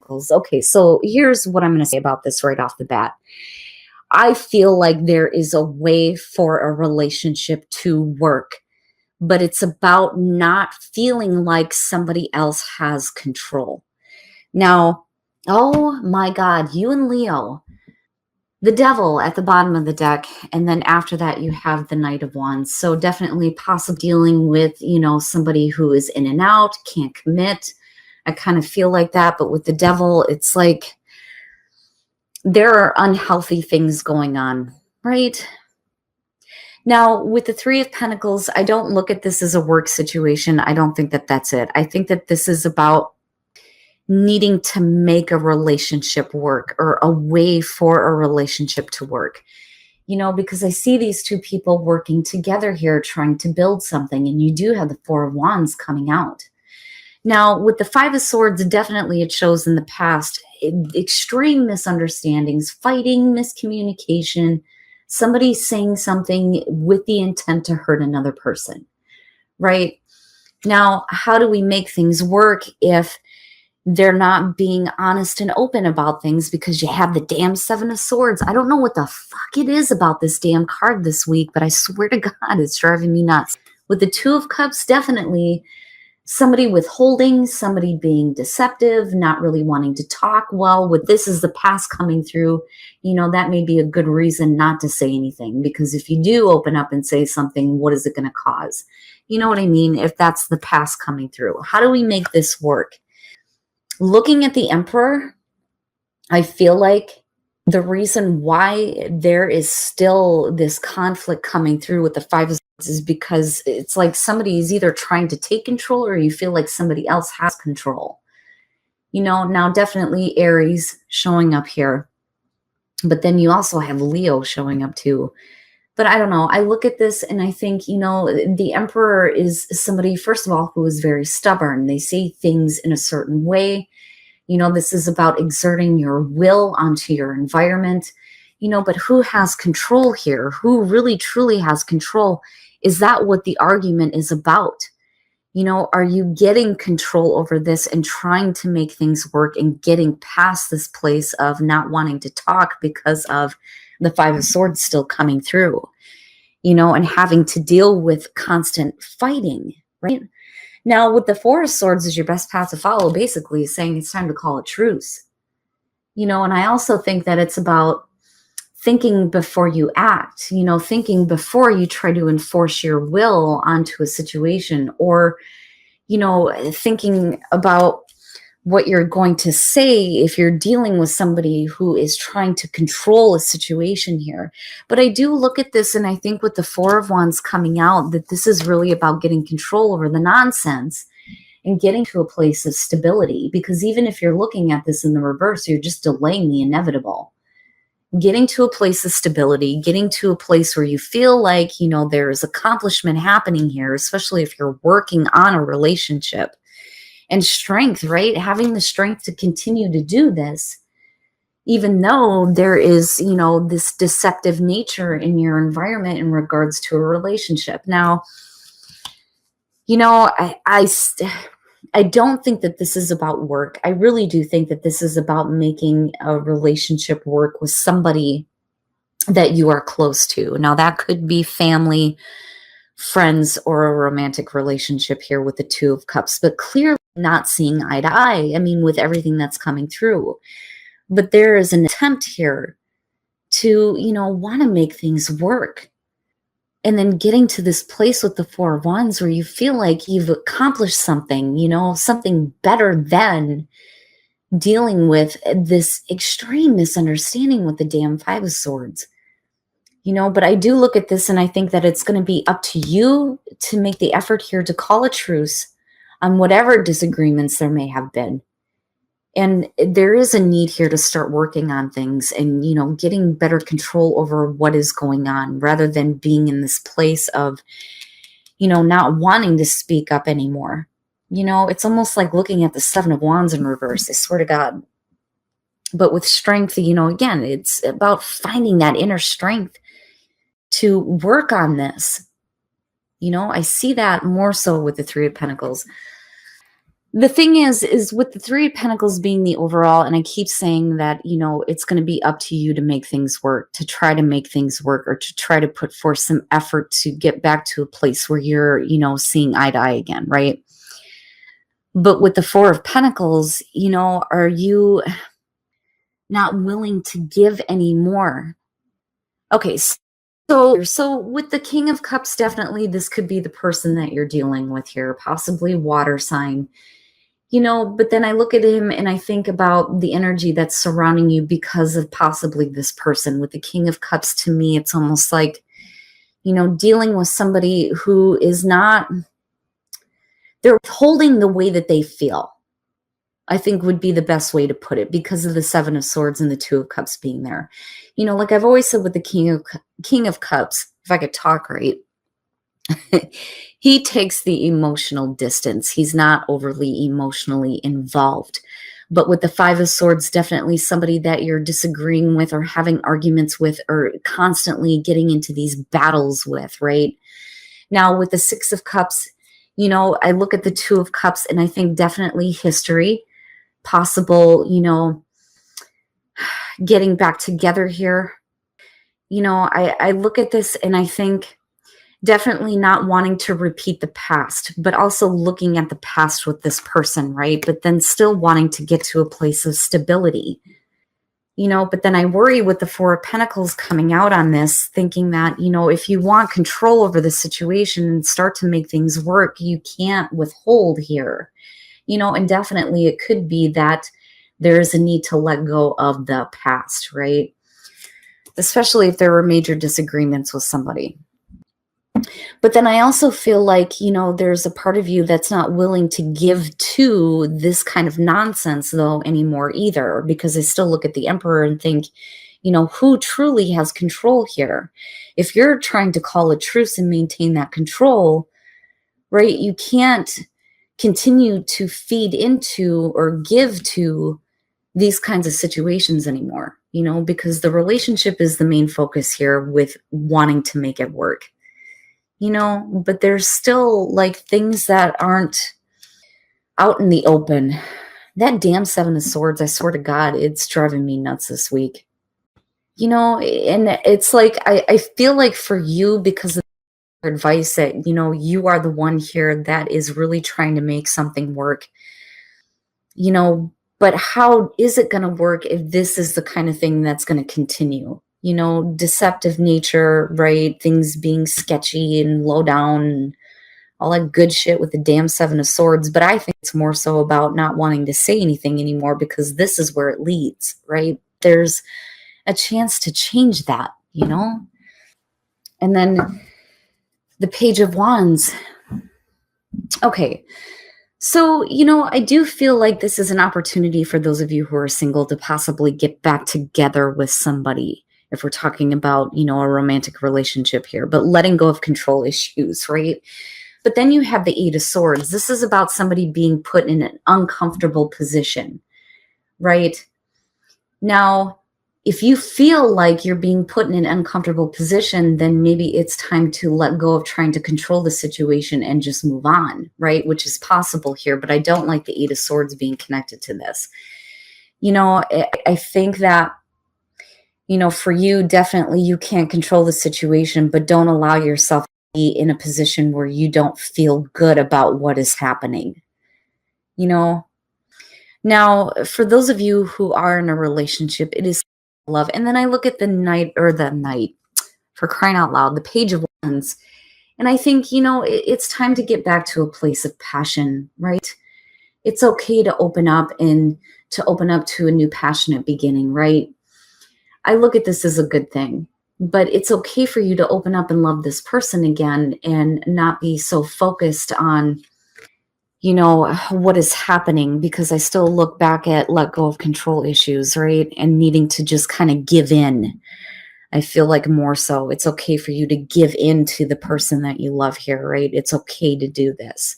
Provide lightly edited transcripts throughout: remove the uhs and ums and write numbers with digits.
Okay, so here's what I'm going to say about this right off the bat. I feel like there is a way for a relationship to work, but it's about not feeling like somebody else has control. Now, oh my God, you and Leo, the devil at the bottom of the deck, and then after that you have the Knight of Wands. So definitely possibly dealing with, somebody who is in and out, can't commit. I kind of feel like that, but with the devil, it's like there are unhealthy things going on, right? Now, with the Three of Pentacles, I don't look at this as a work situation. I don't think that that's it. I think that this is about needing to make a relationship work, or a way for a relationship to work. Because I see these two people working together here, trying to build something, and you do have the Four of Wands coming out. Now, with the Five of Swords, definitely it shows in the past extreme misunderstandings, fighting, miscommunication, somebody saying something with the intent to hurt another person, right? Now, how do we make things work if they're not being honest and open about things? Because you have the damn Seven of Swords. I don't know what the fuck it is about this damn card this week, but I swear to God, it's driving me nuts. With the Two of Cups, definitely somebody withholding, somebody being deceptive, not really wanting to talk. Well, with this is the past coming through, that may be a good reason not to say anything, because if you do open up and say something, what is it going to cause? You know what I mean? If that's the past coming through, how do we make this work? Looking at the Emperor, I feel like the reason why there is still this conflict coming through with the Five of Swords is because it's like somebody is either trying to take control, or you feel like somebody else has control. Now definitely Aries showing up here, but then you also have Leo showing up too. But I don't know. I look at this and I think, the Emperor is somebody, first of all, who is very stubborn. They say things in a certain way. This is about exerting your will onto your environment, but who has control here? Who really truly has control? Is that what the argument is about? Are you getting control over this and trying to make things work and getting past this place of not wanting to talk because of the Five of Swords still coming through, and having to deal with constant fighting, right? Now, with the Four of Swords as your best path to follow, basically saying it's time to call a truce. And I also think that it's about thinking before you act, thinking before you try to enforce your will onto a situation, or, thinking about what you're going to say if you're dealing with somebody who is trying to control a situation here. But I do look at this and I think with the Four of Wands coming out, that this is really about getting control over the nonsense and getting to a place of stability. Because even if you're looking at this in the reverse, you're just delaying the inevitable. Getting to a place of stability, getting to a place where you feel like, there's accomplishment happening here, especially if you're working on a relationship. And strength, right? Having the strength to continue to do this, even though there is, this deceptive nature in your environment in regards to a relationship. Now, I don't think that this is about work. I really do think that this is about making a relationship work with somebody that you are close to. Now, that could be family, friends, or a romantic relationship here with the Two of Cups, but clearly not seeing eye to eye. I mean, with everything that's coming through. But there is an attempt here to, want to make things work. And then getting to this place with the Four of Wands where you feel like you've accomplished something, something better than dealing with this extreme misunderstanding with the damn Five of Swords. But I do look at this and I think that it's going to be up to you to make the effort here to call a truce on whatever disagreements there may have been. And there is a need here to start working on things and, getting better control over what is going on, rather than being in this place of, not wanting to speak up anymore. It's almost like looking at the Seven of Wands in reverse, I swear to God. But with strength, again, it's about finding that inner strength to work on this. I see that more so with the Three of Pentacles. The thing is with the Three of Pentacles being the overall, and I keep saying that, it's going to be up to you to make things work, to try to make things work, or to try to put forth some effort to get back to a place where you're, seeing eye to eye again, right? But with the Four of Pentacles, are you not willing to give any more? Okay, so with the King of Cups, definitely this could be the person that you're dealing with here, possibly water sign. But then I look at him and I think about the energy that's surrounding you because of possibly this person. With the King of Cups, to me, it's almost like, dealing with somebody who is not, they're withholding the way that they feel, I think would be the best way to put it, because of the Seven of Swords and the Two of Cups being there. Like I've always said with the King of Cups, if I could talk right, he takes the emotional distance. He's not overly emotionally involved. But with the Five of Swords, definitely somebody that you're disagreeing with or having arguments with or constantly getting into these battles with, right? Now, with the Six of Cups, I look at the Two of Cups and I think definitely history, possible, getting back together here. I look at this and I think definitely not wanting to repeat the past, but also looking at the past with this person, right? But then still wanting to get to a place of stability, but then I worry with the Four of Pentacles coming out on this, thinking that, if you want control over the situation and start to make things work, you can't withhold here, and definitely it could be that there is a need to let go of the past, right? Especially if there were major disagreements with somebody. But then I also feel like, there's a part of you that's not willing to give to this kind of nonsense, though, anymore either, because I still look at the Emperor and think, who truly has control here? If you're trying to call a truce and maintain that control, right, you can't continue to feed into or give to these kinds of situations anymore, because the relationship is the main focus here with wanting to make it work. But there's still like things that aren't out in the open. That damn Seven of Swords, I swear to God, it's driving me nuts this week. And it's like, I feel like for you, because of your advice that, you are the one here that is really trying to make something work, but how is it going to work if this is the kind of thing that's going to continue? Deceptive nature, right? Things being sketchy and low down and all that good shit with the damn Seven of Swords. But I think it's more so about not wanting to say anything anymore because this is where it leads, right? There's a chance to change that, And then the Page of Wands. Okay. So, I do feel like this is an opportunity for those of you who are single to possibly get back together with somebody. If we're talking about, a romantic relationship here, but letting go of control issues, right? But then you have the Eight of Swords. This is about somebody being put in an uncomfortable position, right? Now, if you feel like you're being put in an uncomfortable position, then maybe it's time to let go of trying to control the situation and just move on, right? Which is possible here, but I don't like the Eight of Swords being connected to this. I think that, for you, definitely you can't control the situation, but don't allow yourself to be in a position where you don't feel good about what is happening, Now, for those of you who are in a relationship, it is love. And then I look at the knight, for crying out loud, the Page of Wands. And I think, it's time to get back to a place of passion, right? It's okay to open up to a new passionate beginning, right? I look at this as a good thing, but it's okay for you to open up and love this person again and not be so focused on, what is happening, because I still look back at let go of control issues, right? And needing to just kind of give in. I feel like more so it's okay for you to give in to the person that you love here, right? It's okay to do this.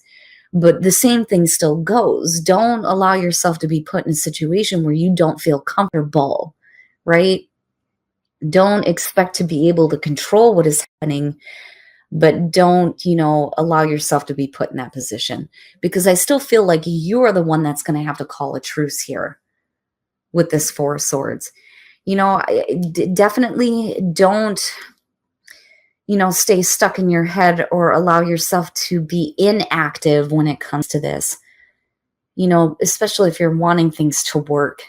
But the same thing still goes. Don't allow yourself to be put in a situation where you don't feel comfortable, right? Don't expect to be able to control what is happening but don't, allow yourself to be put in that position, because I still feel like you're the one that's going to have to call a truce here with this Four of Swords. Definitely don't, stay stuck in your head or allow yourself to be inactive when it comes to this, especially if you're wanting things to work.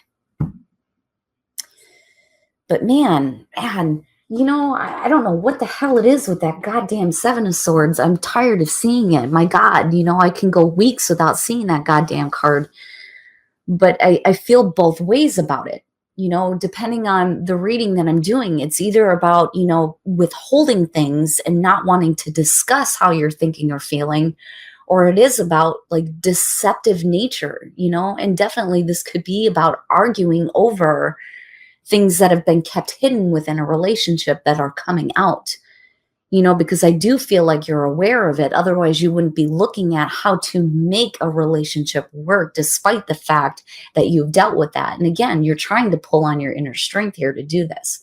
But man, I don't know what the hell it is with that goddamn Seven of Swords. I'm tired of seeing it. My God, I can go weeks without seeing that goddamn card. But I feel both ways about it. Depending on the reading that I'm doing, it's either about, withholding things and not wanting to discuss how you're thinking or feeling, or it is about like deceptive nature, and definitely this could be about arguing over things that have been kept hidden within a relationship that are coming out, because I do feel like you're aware of it. Otherwise, you wouldn't be looking at how to make a relationship work, despite the fact that you've dealt with that. And again, you're trying to pull on your inner strength here to do this.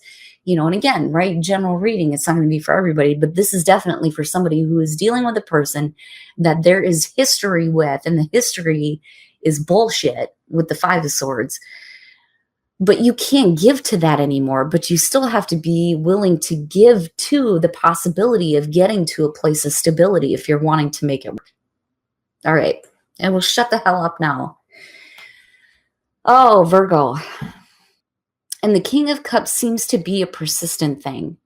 And again, right, general reading, it's not going to be for everybody, but this is definitely for somebody who is dealing with a person that there is history with, and the history is bullshit with the Five of Swords. But you can't give to that anymore, but you still have to be willing to give to the possibility of getting to a place of stability if you're wanting to make it work. All right. And we'll shut the hell up now. Oh, Virgo. And the King of Cups seems to be a persistent thing,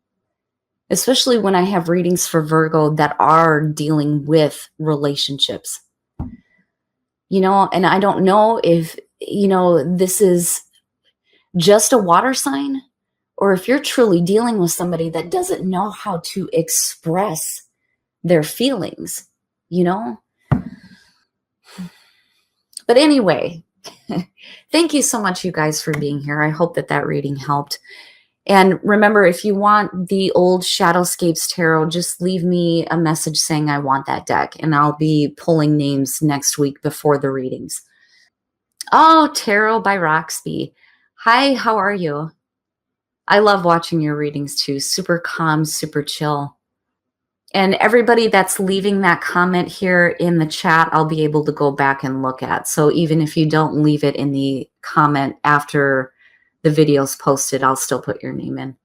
especially when I have readings for Virgo that are dealing with relationships. And I don't know if, this is just a water sign, or if you're truly dealing with somebody that doesn't know how to express their feelings, But anyway, thank you so much, you guys, for being here. I hope that reading helped. And remember, if you want the old Shadowscapes Tarot, just leave me a message saying I want that deck, and I'll be pulling names next week before the readings. Oh, Tarot by Roxby. Hi, how are you? I love watching your readings too. Super calm, super chill. And everybody that's leaving that comment here in the chat, I'll be able to go back and look at. So even if you don't leave it in the comment after the video's posted, I'll still put your name in.